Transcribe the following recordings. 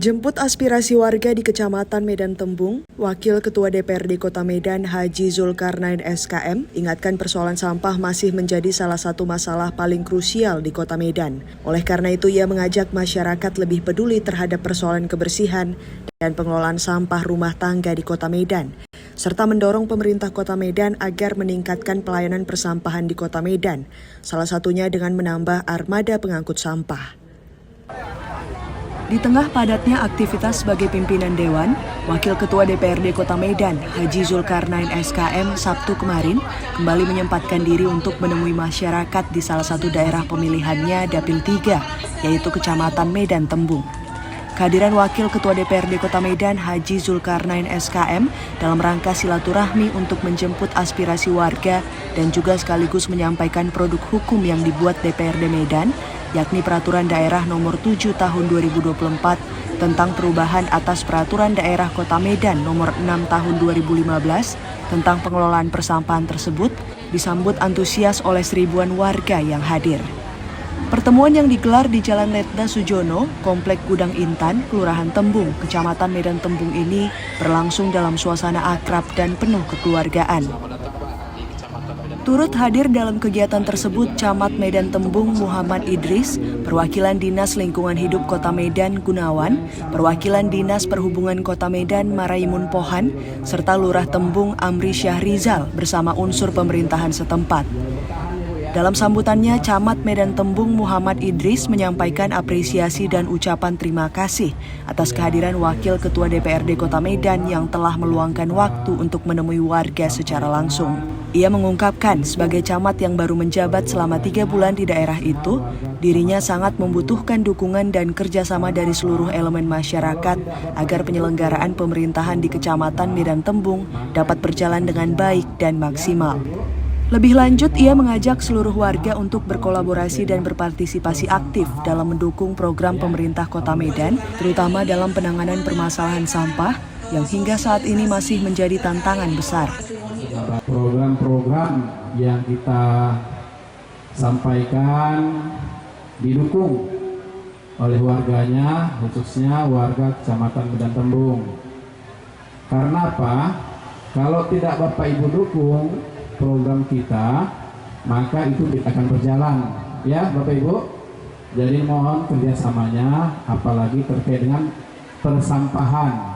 Jemput aspirasi warga di Kecamatan Medan Tembung, Wakil Ketua DPRD Kota Medan Haji Zulkarnain SKM ingatkan persoalan sampah masih menjadi salah satu masalah paling krusial di Kota Medan. Oleh karena itu ia mengajak masyarakat lebih peduli terhadap persoalan kebersihan dan pengelolaan sampah rumah tangga di Kota Medan, serta mendorong pemerintah Kota Medan agar meningkatkan pelayanan persampahan di Kota Medan, salah satunya dengan menambah armada pengangkut sampah. Di tengah padatnya aktivitas sebagai pimpinan Dewan, Wakil Ketua DPRD Kota Medan, Haji Zulkarnain SKM, Sabtu kemarin kembali menyempatkan diri untuk menemui masyarakat di salah satu daerah pemilihannya Dapil 3, yaitu Kecamatan Medan Tembung. Kehadiran Wakil Ketua DPRD Kota Medan, Haji Zulkarnain SKM, dalam rangka silaturahmi untuk menjemput aspirasi warga dan juga sekaligus menyampaikan produk hukum yang dibuat DPRD Medan, yakni Peraturan Daerah Nomor 7 Tahun 2024 tentang perubahan atas Peraturan Daerah Kota Medan Nomor 6 Tahun 2015 tentang pengelolaan persampahan tersebut disambut antusias oleh seribuan warga yang hadir. Pertemuan yang digelar di Jalan Letda Sujono, Komplek Gudang Intan, Kelurahan Tembung, Kecamatan Medan Tembung ini berlangsung dalam suasana akrab dan penuh kekeluargaan. Turut hadir dalam kegiatan tersebut Camat Medan Tembung Muhammad Idris, Perwakilan Dinas Lingkungan Hidup Kota Medan Gunawan, Perwakilan Dinas Perhubungan Kota Medan Maraimun Pohan, serta Lurah Tembung Amri Syahrizal bersama unsur pemerintahan setempat. Dalam sambutannya, Camat Medan Tembung Muhammad Idris menyampaikan apresiasi dan ucapan terima kasih atas kehadiran Wakil Ketua DPRD Kota Medan yang telah meluangkan waktu untuk menemui warga secara langsung. Ia mengungkapkan sebagai camat yang baru menjabat selama 3 bulan di daerah itu, dirinya sangat membutuhkan dukungan dan kerjasama dari seluruh elemen masyarakat agar penyelenggaraan pemerintahan di Kecamatan Medan Tembung dapat berjalan dengan baik dan maksimal. Lebih lanjut, ia mengajak seluruh warga untuk berkolaborasi dan berpartisipasi aktif dalam mendukung program pemerintah Kota Medan, terutama dalam penanganan permasalahan sampah yang hingga saat ini masih menjadi tantangan besar. Program-program yang kita sampaikan didukung oleh warganya, khususnya warga Kecamatan Medan Tembung. Karena apa? Kalau tidak Bapak Ibu dukung program kita, maka itu tidak akan berjalan, ya Bapak Ibu. Jadi mohon kerjasamanya, apalagi terkait dengan persampahan.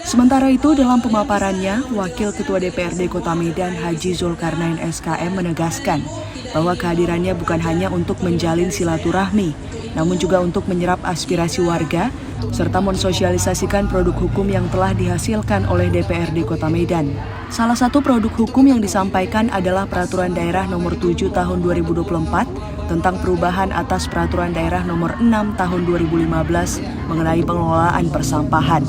Sementara itu, dalam pemaparannya, Wakil Ketua DPRD Kota Medan Haji Zulkarnain SKM menegaskan bahwa kehadirannya bukan hanya untuk menjalin silaturahmi, namun juga untuk menyerap aspirasi warga serta mensosialisasikan produk hukum yang telah dihasilkan oleh DPRD Kota Medan. Salah satu produk hukum yang disampaikan adalah Peraturan Daerah Nomor 7 Tahun 2024 tentang perubahan atas Peraturan Daerah Nomor 6 Tahun 2015 mengenai pengelolaan persampahan.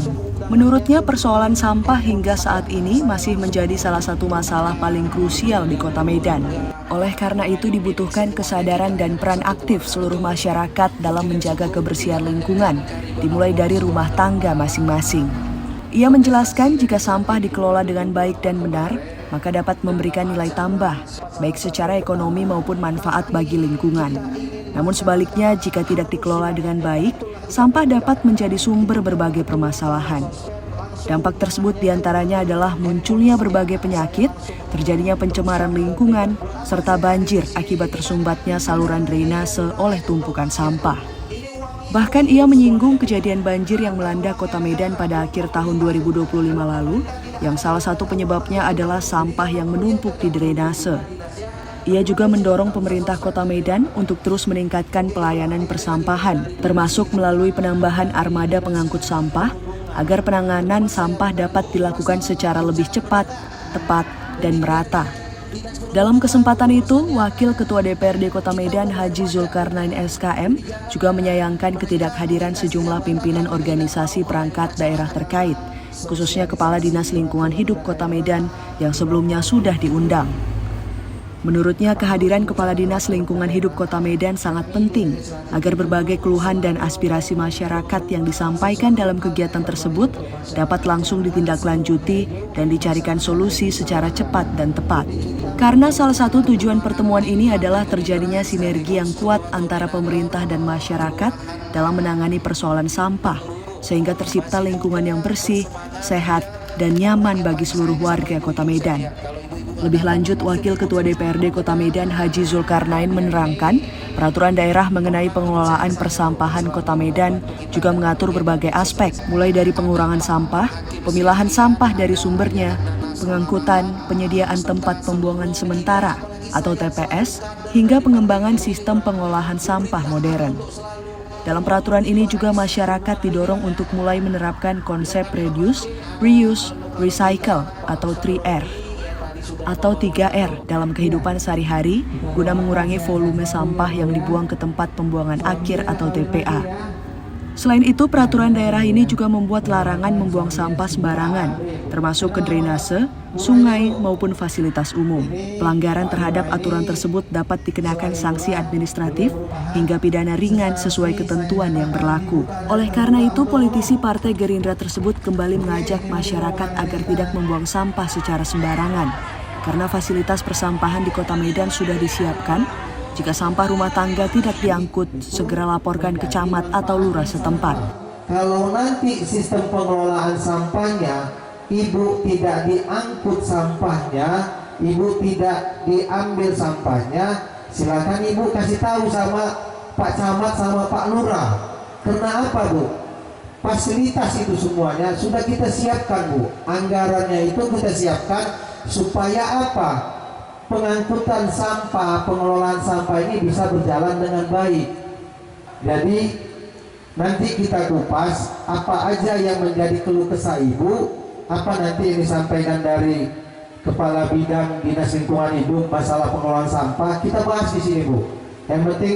Menurutnya, persoalan sampah hingga saat ini masih menjadi salah satu masalah paling krusial di Kota Medan. Oleh karena itu dibutuhkan kesadaran dan peran aktif seluruh masyarakat dalam menjaga kebersihan lingkungan, dimulai dari rumah tangga masing-masing. Ia menjelaskan jika sampah dikelola dengan baik dan benar, maka dapat memberikan nilai tambah, baik secara ekonomi maupun manfaat bagi lingkungan. Namun sebaliknya, jika tidak dikelola dengan baik, sampah dapat menjadi sumber berbagai permasalahan. Dampak tersebut diantaranya adalah munculnya berbagai penyakit, terjadinya pencemaran lingkungan, serta banjir akibat tersumbatnya saluran drainase oleh tumpukan sampah. Bahkan ia menyinggung kejadian banjir yang melanda Kota Medan pada akhir tahun 2025 lalu, yang salah satu penyebabnya adalah sampah yang menumpuk di drainase. Ia juga mendorong pemerintah Kota Medan untuk terus meningkatkan pelayanan persampahan, termasuk melalui penambahan armada pengangkut sampah, agar penanganan sampah dapat dilakukan secara lebih cepat, tepat, dan merata. Dalam kesempatan itu, Wakil Ketua DPRD Kota Medan Haji Zulkarnain SKM juga menyayangkan ketidakhadiran sejumlah pimpinan organisasi perangkat daerah terkait, khususnya Kepala Dinas Lingkungan Hidup Kota Medan yang sebelumnya sudah diundang. Menurutnya, kehadiran Kepala Dinas Lingkungan Hidup Kota Medan sangat penting agar berbagai keluhan dan aspirasi masyarakat yang disampaikan dalam kegiatan tersebut dapat langsung ditindaklanjuti dan dicarikan solusi secara cepat dan tepat. Karena salah satu tujuan pertemuan ini adalah terjadinya sinergi yang kuat antara pemerintah dan masyarakat dalam menangani persoalan sampah, sehingga tercipta lingkungan yang bersih, sehat, dan nyaman bagi seluruh warga Kota Medan. Lebih lanjut, Wakil Ketua DPRD Kota Medan Haji Zulkarnain menerangkan, peraturan daerah mengenai pengelolaan persampahan Kota Medan juga mengatur berbagai aspek, mulai dari pengurangan sampah, pemilahan sampah dari sumbernya, pengangkutan, penyediaan tempat pembuangan sementara atau TPS, hingga pengembangan sistem pengolahan sampah modern. Dalam peraturan ini juga masyarakat didorong untuk mulai menerapkan konsep reduce, reuse, recycle atau 3R atau 3R dalam kehidupan sehari-hari guna mengurangi volume sampah yang dibuang ke tempat pembuangan akhir atau TPA. Selain itu, peraturan daerah ini juga membuat larangan membuang sampah sembarangan, termasuk ke drainase, sungai, maupun fasilitas umum. Pelanggaran terhadap aturan tersebut dapat dikenakan sanksi administratif hingga pidana ringan sesuai ketentuan yang berlaku. Oleh karena itu, politisi Partai Gerindra tersebut kembali mengajak masyarakat agar tidak membuang sampah secara sembarangan, karena fasilitas persampahan di Kota Medan sudah disiapkan. Jika sampah rumah tangga tidak diangkut, segera laporkan ke camat atau lurah setempat. Kalau nanti sistem pengelolaan sampahnya, ibu tidak diangkut sampahnya, ibu tidak diambil sampahnya, silakan ibu kasih tahu sama Pak Camat sama Pak Lurah. Karena apa, Bu? Fasilitas itu semuanya sudah kita siapkan, Bu. Anggarannya itu kita siapkan supaya apa? Pengangkutan sampah, pengelolaan sampah ini bisa berjalan dengan baik. Jadi nanti kita kupas apa aja yang menjadi keluh kesah ibu, apa nanti yang disampaikan dari Kepala Bidang Dinas Lingkungan Hidup masalah pengelolaan sampah, kita bahas di sini, Bu. Yang penting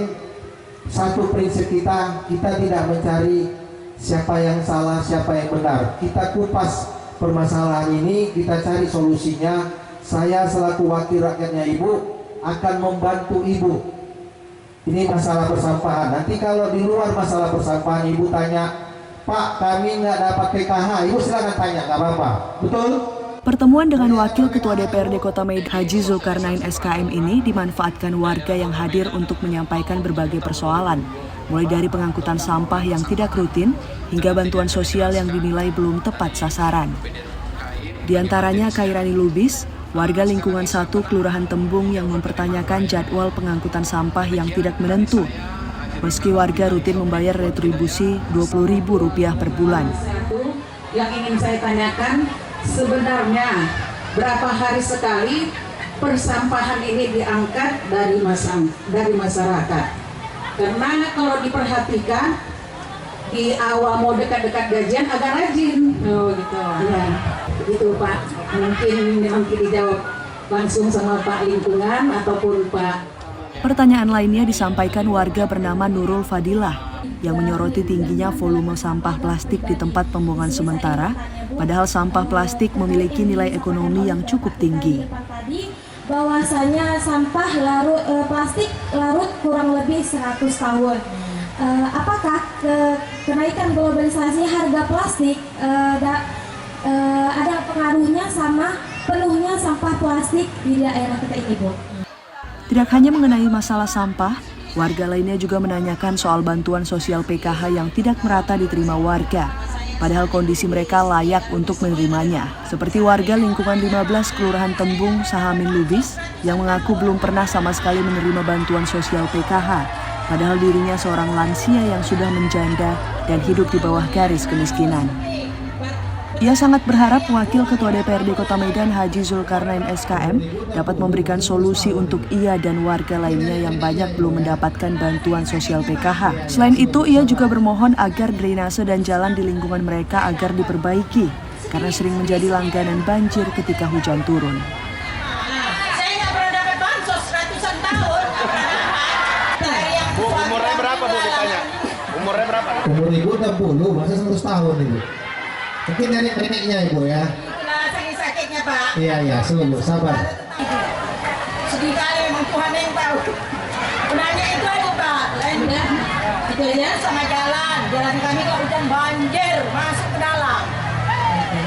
satu prinsip kita tidak mencari siapa yang salah, siapa yang benar. Kita kupas permasalahan ini, kita cari solusinya. Saya selaku wakil rakyatnya ibu akan membantu ibu. Ini masalah persampahan. Nanti kalau di luar masalah persampahan ibu tanya, Pak kami nggak dapat PKH, ibu silakan tanya, nggak apa-apa. Betul? Pertemuan dengan Wakil Ketua DPRD Kota Medan Haji Zulkarnain SKM ini dimanfaatkan warga yang hadir untuk menyampaikan berbagai persoalan, mulai dari pengangkutan sampah yang tidak rutin hingga bantuan sosial yang dinilai belum tepat sasaran. Di antaranya Kairani Lubis, warga lingkungan 1 Kelurahan Tembung yang mempertanyakan jadwal pengangkutan sampah yang tidak menentu, meski warga rutin membayar retribusi Rp20.000 per bulan. Yang ingin saya tanyakan, sebenarnya berapa hari sekali persampahan ini diangkat dari masyarakat? Karena kalau diperhatikan di awal mau dekat-dekat gajian agak rajin. Oh gitu. Ya, gitu Pak. Mungkin dijawab langsung sama Pak Lingkungan ataupun Pak. Pertanyaan lainnya disampaikan warga bernama Nurul Fadilah yang menyoroti tingginya volume sampah plastik di tempat pembuangan sementara, padahal sampah plastik memiliki nilai ekonomi yang cukup tinggi. Bahwasanya sampah plastik larut kurang lebih 100 tahun. Apakah kenaikan globalisasi harga plastik ada pengaruhnya sama penuhnya sampah plastik di daerah kita ini, Bu? Tidak hanya mengenai masalah sampah, warga lainnya juga menanyakan soal bantuan sosial PKH yang tidak merata diterima warga, padahal kondisi mereka layak untuk menerimanya. Seperti warga lingkungan 15 Kelurahan Tembung Sahamin Lubis yang mengaku belum pernah sama sekali menerima bantuan sosial PKH, padahal dirinya seorang lansia yang sudah menjanda dan hidup di bawah garis kemiskinan. Ia sangat berharap Wakil Ketua DPRD Kota Medan Haji Zulkarnain SKM dapat memberikan solusi untuk ia dan warga lainnya yang banyak belum mendapatkan bantuan sosial PKH. Selain itu, ia juga bermohon agar drainase dan jalan di lingkungan mereka agar diperbaiki, karena sering menjadi langganan banjir ketika hujan turun. Saya nggak pernah dapat bansos ratusan tahun. Bu, umurnya berapa Bu ditanya? Umurnya berapa? Umur ibu 60, masa 100 tahun ibu. Mungkin neneknya ibu ya. Itulah sakit-sakitnya Pak. Iya, sungguh sabar. sedih kali memang Tuhan yang tahu. Benarnya itu aja Pak, lain udah itu aja sama jalan kami kalau hujan banjir masuk ke dalam.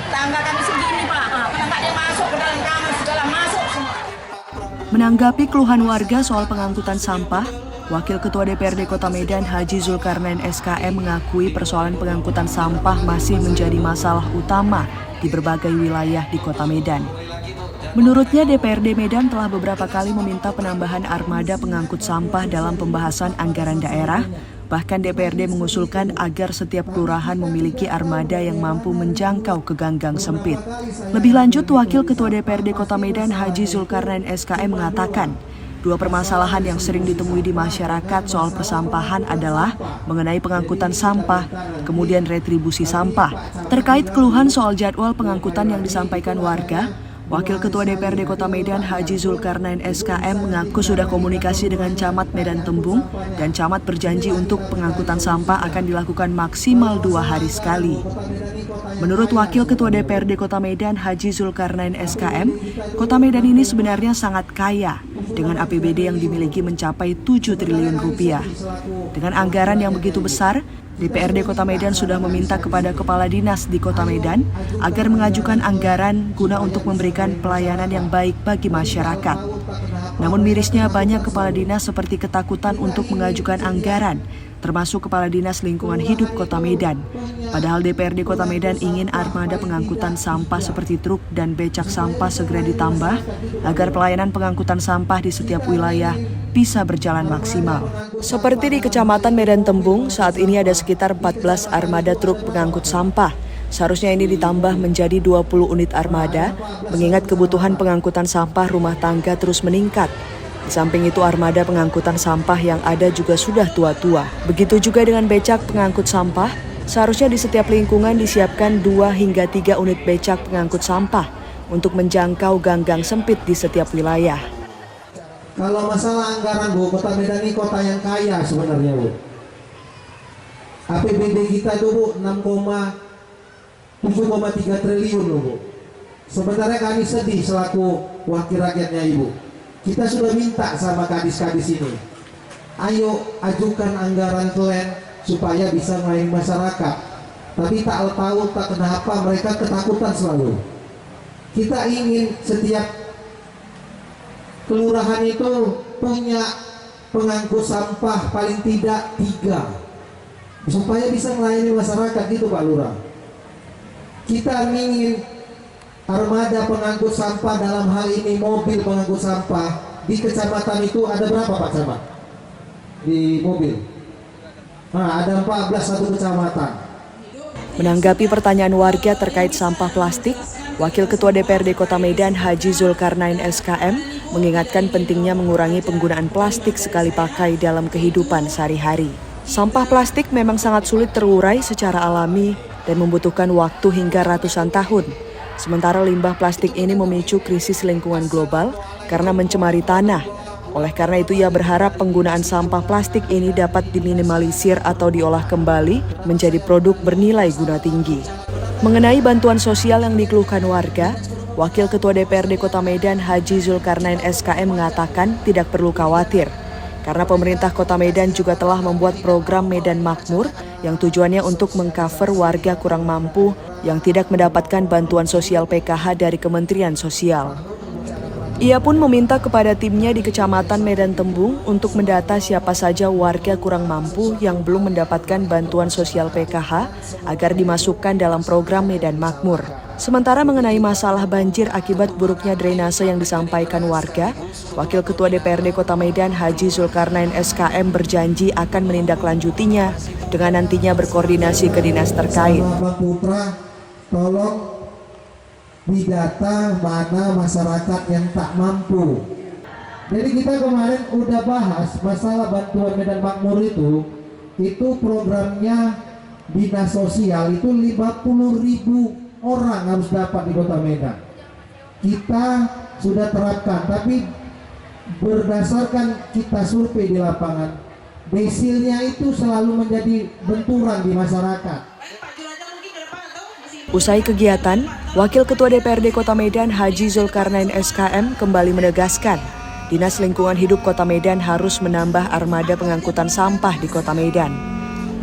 Tangga kami segini Pak, kenapa dia masuk ke dalam kamar segala masuk semua. Menanggapi keluhan warga soal pengangkutan sampah, Wakil Ketua DPRD Kota Medan Haji Zulkarnain SKM mengakui persoalan pengangkutan sampah masih menjadi masalah utama di berbagai wilayah di Kota Medan. Menurutnya DPRD Medan telah beberapa kali meminta penambahan armada pengangkut sampah dalam pembahasan anggaran daerah. Bahkan DPRD mengusulkan agar setiap kelurahan memiliki armada yang mampu menjangkau ke gang-gang sempit. Lebih lanjut, Wakil Ketua DPRD Kota Medan Haji Zulkarnain SKM mengatakan, dua permasalahan yang sering ditemui di masyarakat soal persampahan adalah mengenai pengangkutan sampah, kemudian retribusi sampah. Terkait keluhan soal jadwal pengangkutan yang disampaikan warga, Wakil Ketua DPRD Kota Medan Haji Zulkarnain SKM mengaku sudah komunikasi dengan Camat Medan Tembung dan Camat berjanji untuk pengangkutan sampah akan dilakukan maksimal 2 hari sekali. Menurut Wakil Ketua DPRD Kota Medan Haji Zulkarnain SKM, Kota Medan ini sebenarnya sangat kaya dengan APBD yang dimiliki mencapai 7 triliun rupiah. Dengan anggaran yang begitu besar, DPRD Kota Medan sudah meminta kepada Kepala Dinas di Kota Medan agar mengajukan anggaran guna untuk memberikan pelayanan yang baik bagi masyarakat. Namun mirisnya banyak Kepala Dinas seperti ketakutan untuk mengajukan anggaran, termasuk Kepala Dinas Lingkungan Hidup Kota Medan. Padahal DPRD Kota Medan ingin armada pengangkutan sampah seperti truk dan becak sampah segera ditambah agar pelayanan pengangkutan sampah di setiap wilayah bisa berjalan maksimal. Seperti di Kecamatan Medan Tembung, saat ini ada sekitar 14 armada truk pengangkut sampah. Seharusnya ini ditambah menjadi 20 unit armada, mengingat kebutuhan pengangkutan sampah rumah tangga terus meningkat. Di samping itu armada pengangkutan sampah yang ada juga sudah tua-tua. Begitu juga dengan becak pengangkut sampah, seharusnya di setiap lingkungan disiapkan 2 hingga 3 unit becak pengangkut sampah untuk menjangkau gang-gang sempit di setiap wilayah. Kalau masalah anggaran Bu, Kota Medan ini kota yang kaya sebenarnya Bu. APBD kita dulu 7,3 triliun loh Bu. Sebenarnya kami sedih selaku wakil rakyatnya Ibu. Kita sudah minta sama kadis-kadis ini, ayo ajukan anggaran kalian supaya bisa melayani masyarakat. Tapi tak tahu tak kenapa mereka ketakutan selalu. Kita ingin setiap kelurahan itu punya pengangkut sampah paling tidak 3 supaya bisa melayani masyarakat gitu Pak Lurah. Kita ingin armada pengangkut sampah, dalam hal ini mobil pengangkut sampah di kecamatan itu ada berapa Pak Camat? Di mobil. Nah, ada 14 satu kecamatan. Menanggapi pertanyaan warga terkait sampah plastik, Wakil Ketua DPRD Kota Medan Haji Zulkarnain SKM mengingatkan pentingnya mengurangi penggunaan plastik sekali pakai dalam kehidupan sehari-hari. Sampah plastik memang sangat sulit terurai secara alami dan membutuhkan waktu hingga ratusan tahun. Sementara limbah plastik ini memicu krisis lingkungan global karena mencemari tanah. Oleh karena itu ia berharap penggunaan sampah plastik ini dapat diminimalisir atau diolah kembali menjadi produk bernilai guna tinggi. Mengenai bantuan sosial yang dikeluhkan warga, Wakil Ketua DPRD Kota Medan Haji Zulkarnain SKM mengatakan tidak perlu khawatir. Karena pemerintah Kota Medan juga telah membuat program Medan Makmur yang tujuannya untuk mengcover warga kurang mampu yang tidak mendapatkan bantuan sosial PKH dari Kementerian Sosial. Ia pun meminta kepada timnya di Kecamatan Medan Tembung untuk mendata siapa saja warga kurang mampu yang belum mendapatkan bantuan sosial PKH agar dimasukkan dalam program Medan Makmur. Sementara mengenai masalah banjir akibat buruknya drainase yang disampaikan warga, Wakil Ketua DPRD Kota Medan Haji Zulkarnain SKM berjanji akan menindaklanjutinya dengan nantinya berkoordinasi ke dinas terkait. Bang Putra, tolong didata mana masyarakat yang tak mampu. Jadi kita kemarin udah bahas masalah bantuan Medan Makmur itu programnya dinas sosial itu 50.000 orang harus dapat di Kota Medan. Kita sudah terapkan, tapi berdasarkan kita survei di lapangan, desilnya itu selalu menjadi benturan di masyarakat. Usai kegiatan, Wakil Ketua DPRD Kota Medan Haji Zulkarnain SKM kembali menegaskan Dinas Lingkungan Hidup Kota Medan harus menambah armada pengangkutan sampah di Kota Medan.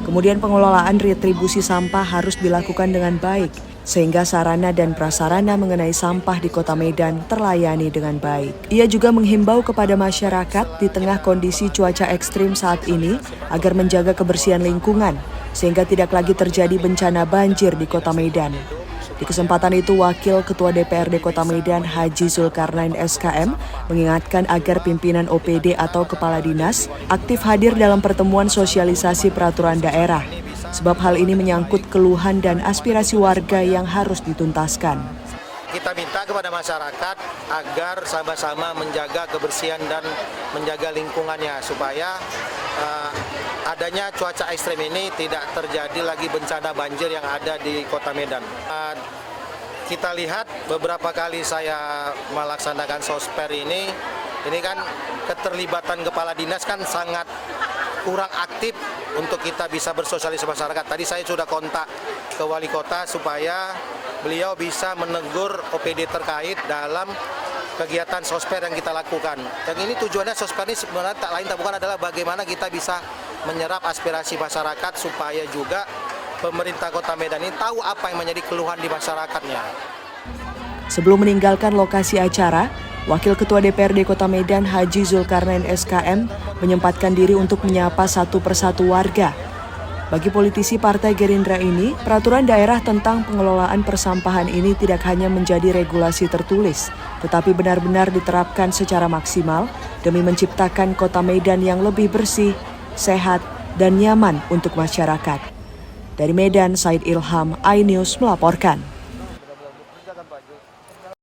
Kemudian pengelolaan retribusi sampah harus dilakukan dengan baik, sehingga sarana dan prasarana mengenai sampah di Kota Medan terlayani dengan baik. Ia juga menghimbau kepada masyarakat di tengah kondisi cuaca ekstrim saat ini agar menjaga kebersihan lingkungan, sehingga tidak lagi terjadi bencana banjir di Kota Medan. Di kesempatan itu, Wakil Ketua DPRD Kota Medan Haji Zulkarnain SKM mengingatkan agar pimpinan OPD atau kepala dinas aktif hadir dalam pertemuan sosialisasi peraturan daerah, sebab hal ini menyangkut keluhan dan aspirasi warga yang harus dituntaskan. Kita minta kepada masyarakat agar sama-sama menjaga kebersihan dan menjaga lingkungannya supaya adanya cuaca ekstrem ini tidak terjadi lagi bencana banjir yang ada di Kota Medan. Kita lihat beberapa kali saya melaksanakan sosper ini kan keterlibatan kepala dinas kan sangat kurang aktif untuk kita bisa bersosialisasi masyarakat. Tadi saya sudah kontak ke wali kota supaya beliau bisa menegur OPD terkait dalam kegiatan sosper yang kita lakukan. Yang ini tujuannya sosper ini sebenarnya tak lain tak bukan adalah bagaimana kita bisa menyerap aspirasi masyarakat supaya juga pemerintah Kota Medan ini tahu apa yang menjadi keluhan di masyarakatnya. Sebelum meninggalkan lokasi acara, Wakil Ketua DPRD Kota Medan Haji Zulkarnain SKM menyempatkan diri untuk menyapa satu persatu warga. Bagi politisi Partai Gerindra ini, peraturan daerah tentang pengelolaan persampahan ini tidak hanya menjadi regulasi tertulis, tetapi benar-benar diterapkan secara maksimal demi menciptakan Kota Medan yang lebih bersih, sehat, dan nyaman untuk masyarakat. Dari Medan, Said Ilham, iNews melaporkan.